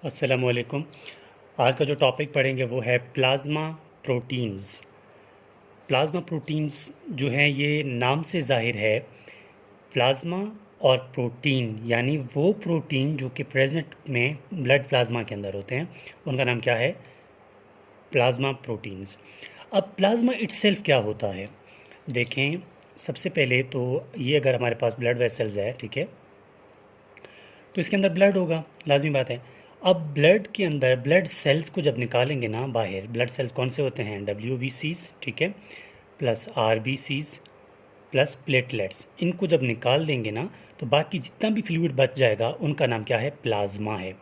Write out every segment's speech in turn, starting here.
अस्सलामुअलैकुम। आज का जो टॉपिक पढ़ेंगे वो है प्लाज्मा प्रोटीन्स। प्लाज्मा प्रोटीन्स जो हैं ये नाम से ज़ाहिर है। प्लाज्मा और प्रोटीन यानी वो प्रोटीन जो कि प्रेजेंट में ब्लड प्लाज्मा के अंदर होते हैं, उनका नाम क्या है? Plasma proteins. अब प्लाज्मा इटसेल्फ क्या होता है? देखें, सबसे पहले तो ये अगर हमारे पास ब्लड वेसल्स है, ठीक है, तो इसके अंदर ब्लड होगा, लाजमी बात है। अब ब्लड के अंदर ब्लड सेल्स को जब निकालेंगे ना बाहर, ब्लड सेल्स कौन से होते हैं? WBCs, ठीक है, प्लस RBCs प्लस प्लेटलेट्स, इनको जब निकाल देंगे ना तो बाकी जितना भी फ्लूइड बच जाएगा उनका नाम क्या है? प्लाज्मा है,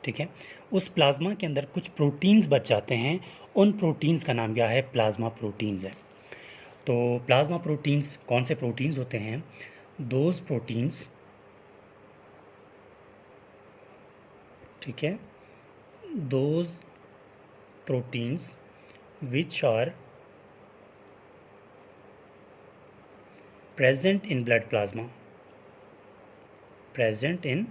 ठीक है। उस प्लाज्मा के अंदर कुछ प्रोटीन्स बच जाते हैं, उन प्रोटीन्स का नाम क्या है? प्लाज्मा प्रोटीन्स है। तो प्लाज्मा प्रोटीन्स कौन से प्रोटीन्स होते हैं? दोज प्रोटीन्स, ठीक है, those proteins which are present in blood plasma, present in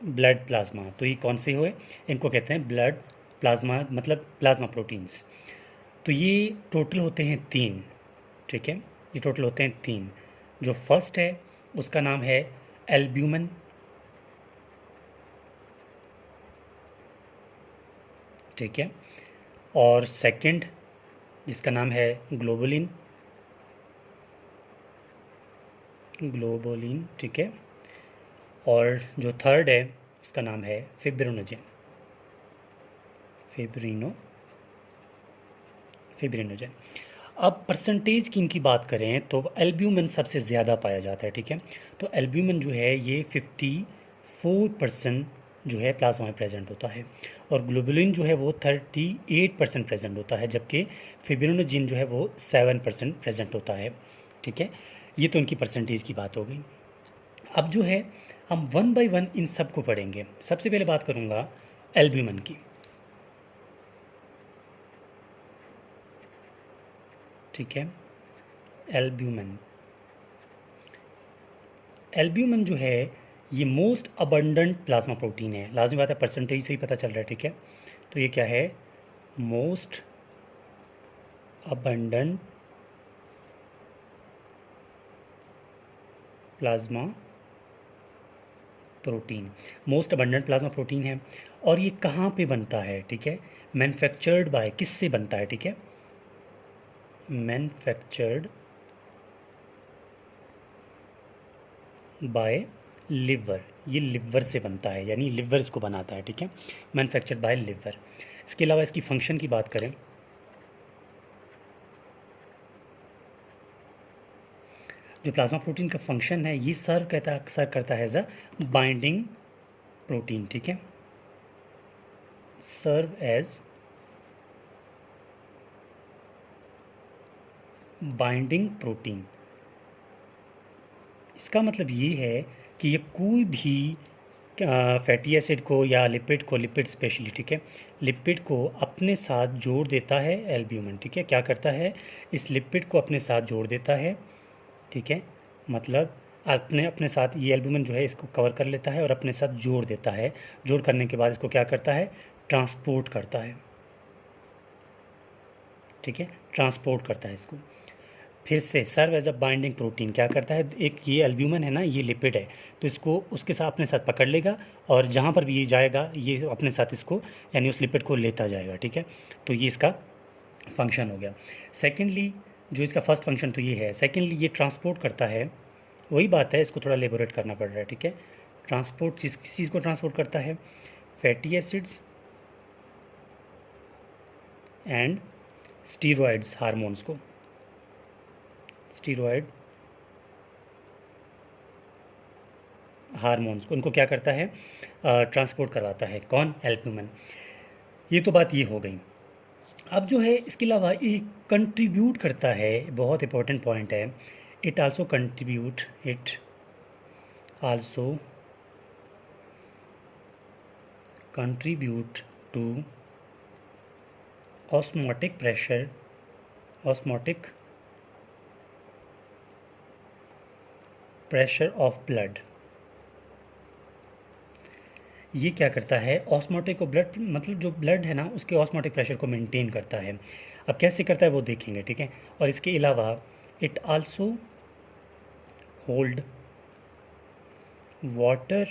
blood plasma. तो ये कौन से हुए? इनको कहते हैं ब्लड प्लाज्मा, मतलब प्लाज्मा प्रोटीन्स। तो ये टोटल होते हैं 3, ठीक है, ये टोटल होते हैं 3। जो फर्स्ट है उसका नाम है एल्ब्यूमिन, ठीक है, और सेकंड जिसका नाम है ग्लोबुलिन, ग्लोबुलिन, ठीक है, और जो थर्ड है उसका नाम है फिब्रिनोजेन, फिब्रिनोजेन। अब परसेंटेज की इनकी बात करें तो एल्ब्यूमिन सबसे ज़्यादा पाया जाता है, ठीक है। तो एल्ब्यूमिन जो है ये 54% जो है प्लाज्मा में प्रेजेंट होता है, और ग्लोबुलिन जो है वो 38% प्रेजेंट होता है, जबकि फिब्रिनोजेन जो है वो 7% प्रेजेंट होता है, ठीक है। ये तो इनकी परसेंटेज की बात हो गई। अब जो है हम वन बाय वन इन सब को पढ़ेंगे। सबसे पहले बात करूँगा एल्ब्यूमिन की, ठीक है। एल्ब्यूमिन, एल्ब्यूमिन जो है ये मोस्ट अबंडेंट प्लाज्मा प्रोटीन है। लाजमी बात है, परसेंटेज से ही पता चल रहा है, ठीक है। तो ये क्या है? Most abundant plasma protein, most abundant plasma protein है। और ये कहाँ पे बनता है? ठीक है, मैन्युफैक्चर्ड बाय, किससे बनता है? ठीक है, मैन्युफैक्चर्ड बाय लिवर, ये लिवर से बनता है, यानी लिवर इसको बनाता है, ठीक है, मैन्युफैक्चर्ड बाय लिवर। इसके अलावा इसकी फंक्शन की बात करें, जो प्लाज्मा प्रोटीन का फंक्शन है ये सर्व करता है एज अ बाइंडिंग प्रोटीन, ठीक है, सर्व एज बाइंडिंग प्रोटीन। इसका मतलब ये है कि ये कोई भी फैटी एसिड को या लिपिड को, लिपिड स्पेशली, ठीक है, लिपिड को अपने साथ जोड़ देता है एल्ब्यूमिन, ठीक है। क्या करता है? इस लिपिड को अपने साथ जोड़ देता है, ठीक है, मतलब अपने अपने साथ ये एल्ब्यूमिन जो है इसको कवर कर लेता है और अपने साथ जोड़ देता है। जोड़ करने के बाद इसको क्या करता है? ट्रांसपोर्ट करता है, ठीक है, ट्रांसपोर्ट करता है इसको। फिर से serve as a binding protein क्या करता है? एक ये एल्ब्यूमिन है ना, ये लिपिड है, तो इसको उसके साथ अपने साथ पकड़ लेगा और जहाँ पर भी ये जाएगा ये अपने साथ इसको, यानी उस लिपिड को लेता जाएगा, ठीक है। तो ये इसका फंक्शन हो गया। सेकेंडली, जो इसका फर्स्ट फंक्शन तो ये है, सेकेंडली ये ट्रांसपोर्ट करता है, वही बात है, इसको थोड़ा लेबोरेट करना पड़ रहा है, ठीक है। ट्रांसपोर्ट किस चीज़ को ट्रांसपोर्ट करता है? Fatty acids and steroids, hormones को, स्टीरॉयड हार्मोन्स को, उनको क्या करता है? ट्रांसपोर्ट करवाता है। कौन? एल्ब्यूमिन। ये तो बात ये हो गई। अब जो है इसके अलावा ये कंट्रीब्यूट करता है, बहुत इंपॉर्टेंट पॉइंट है, it also contribute, it also contribute to osmotic pressure, osmotic pressure of blood. ये क्या करता है, ऑस्मोटिक को ब्लड मतलब जो ब्लड है ना उसके ऑस्मोटिक प्रेशर को मेंटेन करता है। अब कैसे करता है वो देखेंगे, ठीक है। और इसके अलावा it also hold water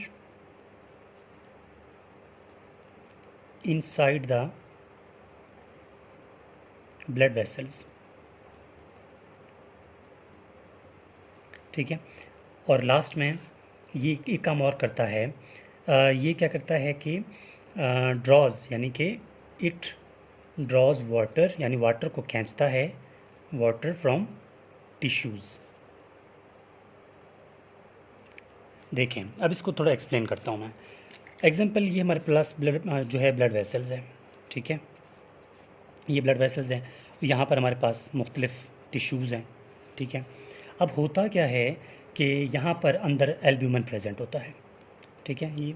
inside the blood vessels, ठीक है। और लास्ट में ये एक काम और करता है, ये क्या करता है कि ड्रॉज यानी कि इट ड्रॉज वाटर यानी वाटर को खींचता है, वाटर फ्रॉम टिश्यूज़। देखें अब इसको थोड़ा एक्सप्लेन करता हूँ मैं। एग्जांपल ये हमारे प्लस ब्लड जो है ब्लड वेसल्स है, ठीक है। ये ब्लड वेसल्स हैं, यहाँ पर हमारे पास मुख्तलिफ़ टिश्यूज़ हैं, ठीक है। अब होता क्या है कि यहाँ पर अंदर एल्ब्यूमिन प्रेजेंट होता है, ठीक है। ये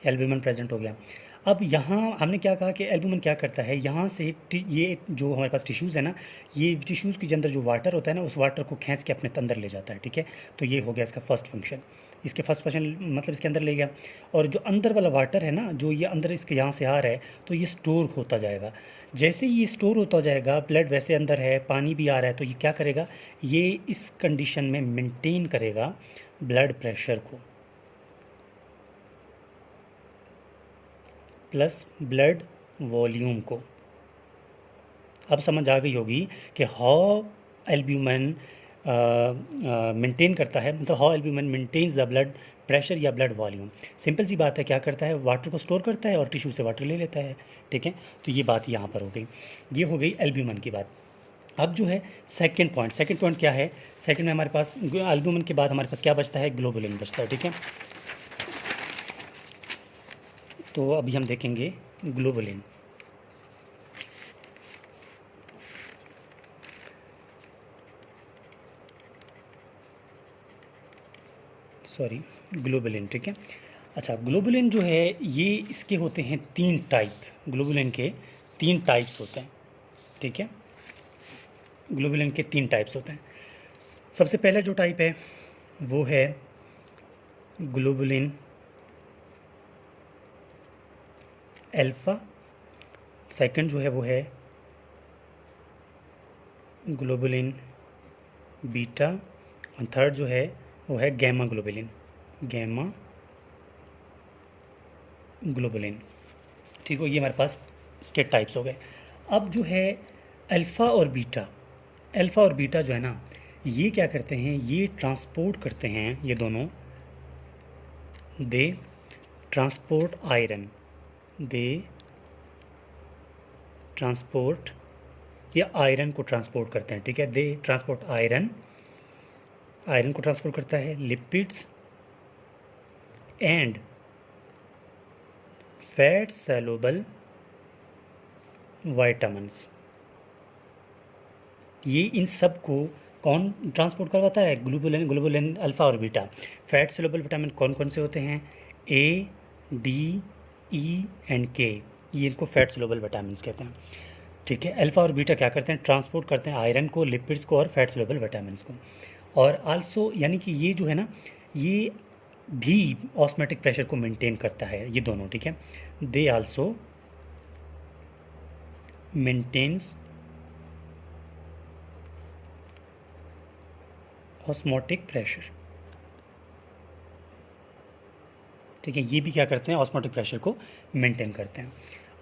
एल्ब्यूमिन प्रेजेंट हो गया। अब यहाँ हमने क्या कहा कि एल्ब्यूमिन क्या करता है, यहाँ से ये जो हमारे पास टिश्यूज़ है ना, ये टिश्यूज़ के अंदर जो वाटर होता है ना, उस वाटर को खींच के अपने अंदर ले जाता है, ठीक है। तो ये हो गया इसका फर्स्ट फंक्शन। इसके फर्स्ट फंक्शन मतलब इसके अंदर ले गया। और जो अंदर वाला वाटर है ना, जो ये अंदर इसके यहाँ से आ रहा है, तो ये स्टोर होता जाएगा। जैसे ही ये स्टोर होता जाएगा, ब्लड वैसे अंदर है, पानी भी आ रहा है, तो ये क्या करेगा, ये इस कंडीशन में मेंटेन करेगा ब्लड प्रेशर को प्लस ब्लड वॉल्यूम को। अब समझ आ गई होगी कि हाउ एल्ब्यूमिन मेंटेन करता है, मतलब how albumin maintains the blood pressure या ब्लड वॉल्यूम। सिंपल सी बात है, क्या करता है, वाटर को स्टोर करता है और टिश्यू से वाटर ले लेता है, ठीक है। तो ये बात यहाँ पर हो गई, ये हो गई एल्ब्यूमिन की बात। अब जो है सेकंड पॉइंट क्या है, सेकंड में हमारे पास एल्ब्यूमिन के बाद हमारे पास क्या बचता है, ग्लोबुलिन बचता है, ठीक है। तो अभी हम देखेंगे ग्लोबुलिन। सॉरी, ग्लोबुलिन, ठीक है। अच्छा, ग्लोबुलिन जो है ये इसके होते हैं 3 टाइप, ग्लोबुलिन के 3 टाइप्स होते हैं, ठीक है। ग्लोबुलिन के 3 टाइप्स होते हैं। सबसे पहला जो टाइप है वो है ग्लोबुलिन अल्फ़ा, सेकंड जो है वो है ग्लोबुलिन बीटा, और थर्ड जो है वो है गैमा ग्लोबुलिन, गैमा ग्लोबुलिन, ठीक हो। ये हमारे पास इसके टाइप्स हो गए। अब जो है अल्फ़ा और बीटा, अल्फ़ा और बीटा जो है ना, ये क्या करते हैं, ये ट्रांसपोर्ट करते हैं, ये दोनों दे ट्रांसपोर्ट आयरन, दे ट्रांसपोर्ट या आयरन को ट्रांसपोर्ट करते हैं, ठीक है। दे ट्रांसपोर्ट आयरन, आयरन को ट्रांसपोर्ट करता है, lipids and fat soluble vitamins. ये इन सब को कौन ट्रांसपोर्ट करवाता है, ग्लोबुलिन, ग्लोबुलिन अल्फ़ा और बीटा। फैट सॉल्युबल विटामिन कौन कौन से होते हैं, ए, डी, ई एंड के, ये इनको फैट सॉल्युबल विटामिन कहते हैं, ठीक है। अल्फ़ा और बीटा क्या करते हैं, ट्रांसपोर्ट करते हैं आयरन को, लिपिड्स को और फैट सॉल्युबल विटामिन को। और आल्सो यानी कि ये जो है ना, ये भी ऑस्मेटिक प्रेशर को मेंटेन करता है, ये दोनों, ठीक है। They also maintains osmotic pressure, ठीक है। ये भी क्या करते हैं, ऑस्मोटिक प्रेशर को मेंटेन करते हैं।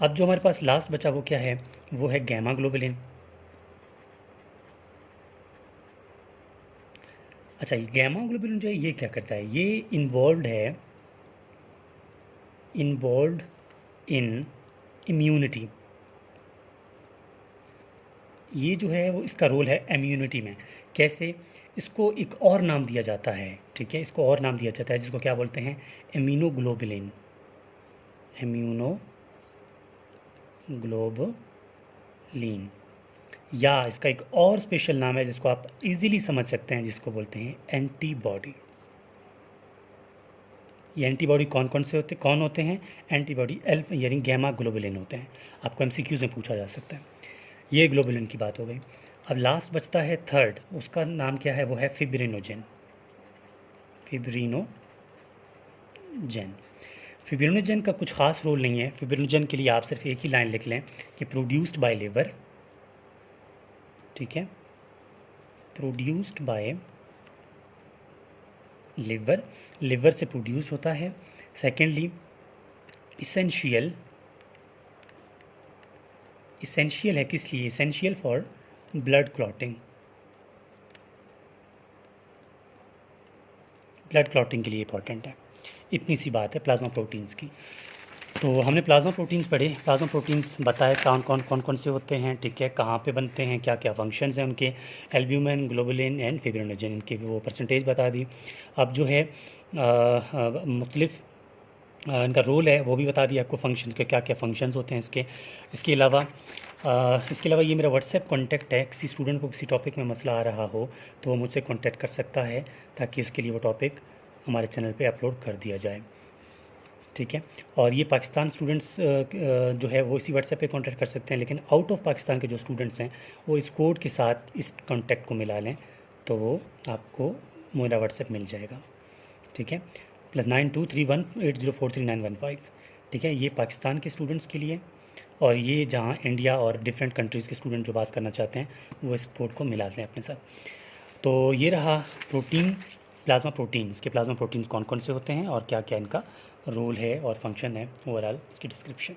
अब जो हमारे पास लास्ट बचा वो क्या है, वो है गैमा ग्लोबुलिन। अच्छा, ये गैमा ग्लोबुलिन जो है ये क्या करता है, ये इन्वॉल्व्ड इन इम्यूनिटी। ये जो है वो इसका रोल है इम्यूनिटी में। कैसे, इसको एक और नाम दिया जाता है, ठीक है, इसको और नाम दिया जाता है जिसको क्या बोलते हैं, इम्यूनोग्लोबुलिन, इम्यूनोग्लोबुलिन। या इसका एक और स्पेशल नाम है जिसको आप इजीली समझ सकते हैं, जिसको बोलते हैं एंटीबॉडी। ये एंटीबॉडी कौन होते हैं, एंटीबॉडी अल्फा यानी गैमा ग्लोबुलिन होते हैं। आपको एमसीक्यूज़ में पूछा जा सकता है। ये ग्लोबुलिन की बात हो गई। अब लास्ट बचता है थर्ड, उसका नाम क्या है, वो है फिब्रिनोजेन। फिब्रिनोजेन। फिब्रिनोजेन का कुछ ख़ास रोल नहीं है। फिब्रिनोजेन के लिए आप सिर्फ एक ही लाइन लिख लें कि प्रोड्यूस्ड बाय लिवर, ठीक है, प्रोड्यूस्ड बाय लिवर, लिवर से प्रोड्यूस होता है। सेकेंडली इसेंशियल, इसेंशियल है किस लिए, essential for blood clotting, blood clotting के लिए इंपॉर्टेंट है। इतनी सी बात है प्लाज्मा प्रोटीन्स की। तो हमने प्लाज्मा प्रोटीन्स पढ़े, प्लाज्मा प्रोटीन्स बताए कौन कौन से होते हैं, ठीक है, कहाँ पे बनते हैं, क्या क्या फंक्शंस हैं उनके, एल्ब्यूमिन, ग्लोबुलिन एंड फिब्रिनोजेन, इनके वो परसेंटेज बता दी। अब जो है मुख्तलिफ इनका रोल है वो भी बता दिया आपको, फंक्शन के क्या क्या फंक्शंस होते हैं इसके। इसके अलावा ये मेरा व्हाट्सएप कॉन्टैक्ट है, किसी स्टूडेंट को किसी टॉपिक में मसला आ रहा हो तो वो मुझसे कॉन्टैक्ट कर सकता है ताकि उसके लिए वो टॉपिक हमारे चैनल पे अपलोड कर दिया जाए, ठीक है। और ये पाकिस्तान स्टूडेंट्स जो है वो इसी व्हाट्सएप पे कांटेक्ट कर सकते हैं, लेकिन आउट ऑफ पाकिस्तान के जो स्टूडेंट्स हैं वो इस कोड के साथ इस कॉन्टैक्ट को मिला लें तो वो आपको मेरा व्हाट्सएप मिल जाएगा, ठीक है, +923180439115, ठीक है। ये पाकिस्तान के स्टूडेंट्स के लिए, और ये जहाँ इंडिया और डिफरेंट कंट्रीज़ के स्टूडेंट जो बात करना चाहते हैं वो इस कोड को मिला लें अपने साथ। तो ये रहा प्रोटीन, प्लाज्मा प्रोटीन्स के प्लाज्मा प्रोटीन्स कौन कौन से होते हैं और क्या क्या इनका रोल है और फंक्शन है, ओवरऑल इसकी डिस्क्रिप्शन।